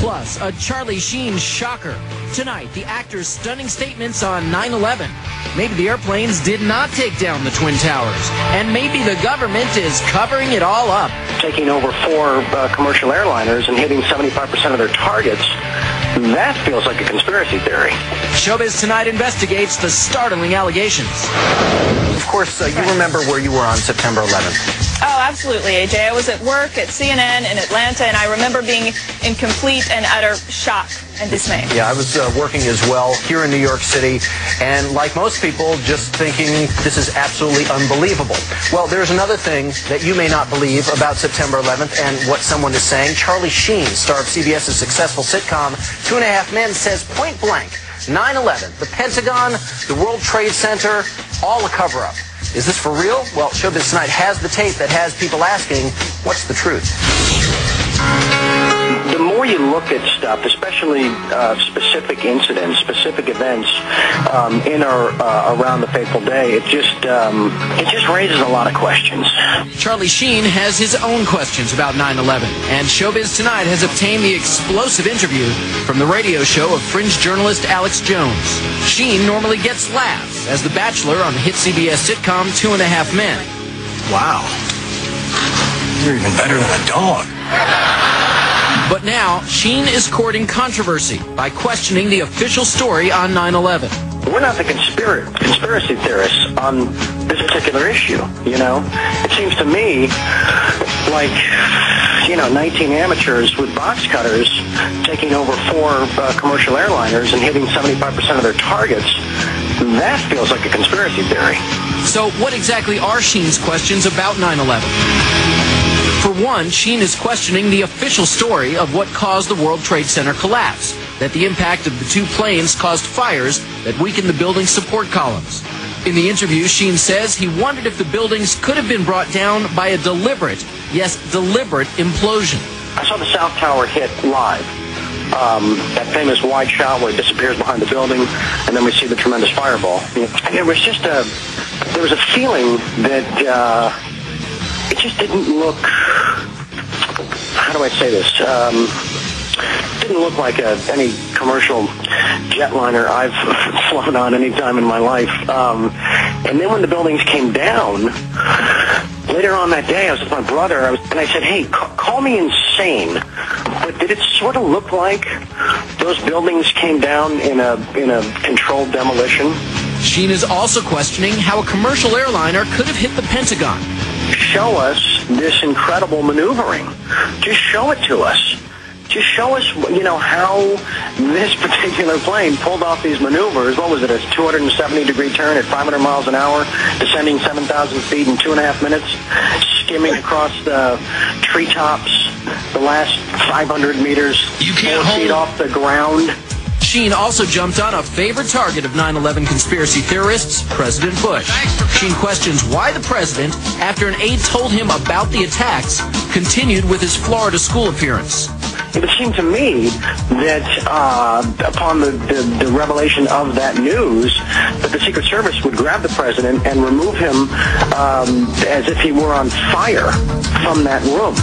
Plus, a Charlie Sheen shocker. Tonight, the actor's stunning statements on 9/11. Maybe the airplanes did not take down the Twin Towers. And maybe the government is covering it all up. Taking over 4 commercial airliners and hitting 75% of their targets, that feels like a conspiracy theory. Showbiz Tonight investigates the startling allegations. Of course, you remember where you were on September 11th. Oh, absolutely, AJ. I was at work at CNN in Atlanta, and I remember being in complete and utter shock and dismay. Yeah, I was working as well here in New York City, and like most people, just thinking this is absolutely unbelievable. Well, there's another thing that you may not believe about September 11th and what someone is saying. Charlie Sheen, star of CBS's successful sitcom 2.5 Men, says point blank, 9/11, the Pentagon, the World Trade Center, all a cover-up. Is this for real? Well, Showbiz Tonight has the tape that has people asking, what's the truth? The more you look at stuff, especially specific incidents, specific events in or around the fateful day, it just raises a lot of questions. Charlie Sheen has his own questions about 9/11, and Showbiz Tonight has obtained the explosive interview from the radio show of fringe journalist Alex Jones. Sheen normally gets laughs as the Bachelor on the hit CBS sitcom 2.5 Men. Wow. You're even better than a dog. But now, Sheen is courting controversy by questioning the official story on 9/11. We're not the conspiracy theorists on this particular issue, you know? It seems to me like, 19 amateurs with box cutters taking over 4 commercial airliners and hitting 75% of their targets. That feels like a conspiracy theory. So what exactly are Sheen's questions about 9/11? For one, Sheen is questioning the official story of what caused the World Trade Center collapse, that the impact of the 2 planes caused fires that weakened the building's support columns. In the interview, Sheen says he wondered if the buildings could have been brought down by a deliberate, yes, deliberate implosion. I saw the South Tower hit live. That famous wide shot where it disappears behind the building, and then we see the tremendous fireball. And there was just there was a feeling that it just didn't look, how do I say this, didn't look like any commercial jetliner I've flown on any time in my life. And then when the buildings came down, later on that day, I was with my brother, and I said, hey, call me insane, but did it sort of look like those buildings came down in a controlled demolition? Sheen is also questioning how a commercial airliner could have hit the Pentagon. Show us this incredible maneuvering. Just show it to us. Just show us, how this particular plane pulled off these maneuvers. What was it, a 270-degree turn at 500 miles an hour, descending 7,000 feet in 2.5 minutes, skimming across the treetops, the last 500 meters, 4 feet off the ground. Sheen also jumped on a favorite target of 9/11 conspiracy theorists, President Bush. Sheen questions why the president, after an aide told him about the attacks, continued with his Florida school appearance. It would seem to me that upon the revelation of that news, that the Secret Service would grab the president and remove him as if he were on fire from that room.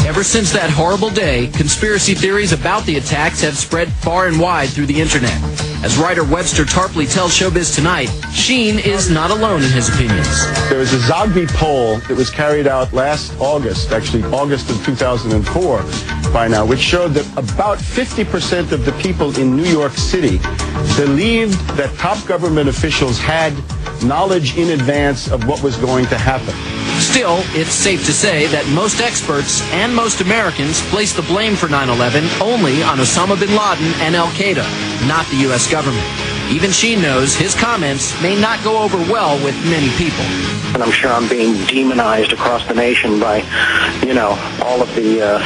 Ever since that horrible day, conspiracy theories about the attacks have spread far and wide through the internet. As writer Webster Tarpley tells Showbiz Tonight, Sheen is not alone in his opinions. There was a Zogby poll that was carried out last August, actually August of 2004 by now, which showed that about 50% of the people in New York City believed that top government officials had knowledge in advance of what was going to happen. Still, it's safe to say that most experts and most Americans place the blame for 9/11 only on Osama bin Laden and Al-Qaeda, not the U.S. government. Even Sheen knows his comments may not go over well with many people. And I'm sure I'm being demonized across the nation by, all of the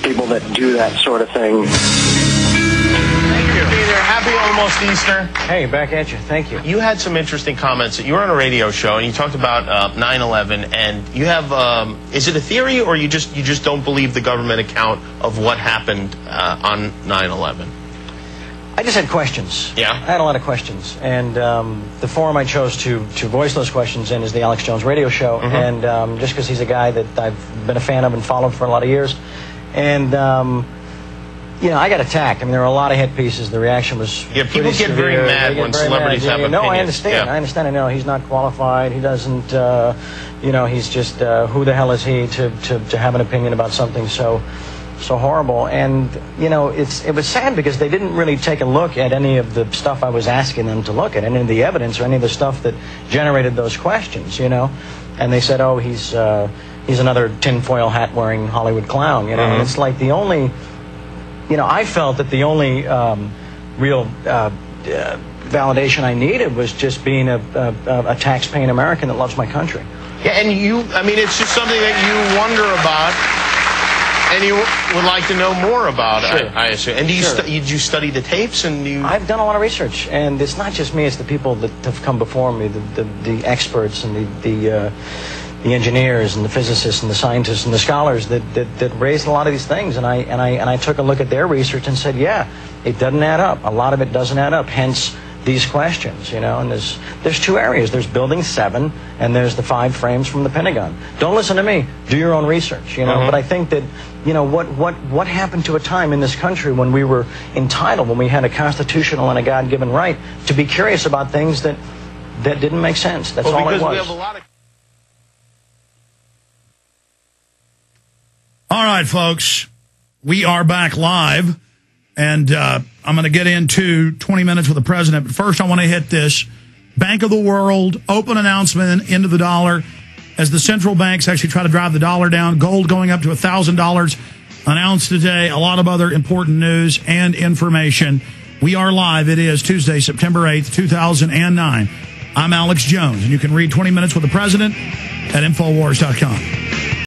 people that do that sort of thing. Happy almost Easter. Hey, back at you. Thank you. You had some interesting comments. You were on a radio show and you talked about 9/11, and you have is it a theory or you just don't believe the government account of what happened on 9/11? I just had questions. Yeah. I had a lot of questions, and the forum I chose to voice those questions in is the Alex Jones radio show, and just because he's a guy that I've been a fan of and followed for a lot of years, and you know, I got attacked. I mean, there were a lot of hit pieces. The reaction was people get very mad when celebrities have opinions. No, I understand. Yeah. I understand. I know he's not qualified. He doesn't. You know, he's just who the hell is he to have an opinion about something so horrible? And you know, it was sad because they didn't really take a look at any of the stuff I was asking them to look at, any of the evidence or any of the stuff that generated those questions. You know, and they said, oh, he's another tinfoil hat wearing Hollywood clown. You know, and it's like the only. You know, I felt that the only real validation I needed was just being a tax-paying American that loves my country. Yeah, and I mean, it's just something that you wonder about, and you would like to know more about, sure. I assume. And did you study the tapes? And I've done a lot of research, and it's not just me, it's the people that have come before me, the experts and the engineers and the physicists and the scientists and the scholars that raised a lot of these things, and I took a look at their research and said, yeah, it doesn't add up. A lot of it doesn't add up. Hence these questions, you know. And there's two areas. There's Building 7, and there's the 5 frames from the Pentagon. Don't listen to me. Do your own research, you know. But I think that, you know, what happened to a time in this country when we were entitled, when we had a constitutional and a God-given right to be curious about things that didn't make sense. That's all it was. We have a lot of All right, folks, we are back live, and I'm going to get into 20 minutes with the president. But first, I want to hit this. Bank of the World, open announcement into the dollar as the central banks actually try to drive the dollar down. Gold going up to $1,000 announced today. A lot of other important news and information. We are live. It is Tuesday, September 8th, 2009. I'm Alex Jones, and you can read 20 Minutes with the President at Infowars.com.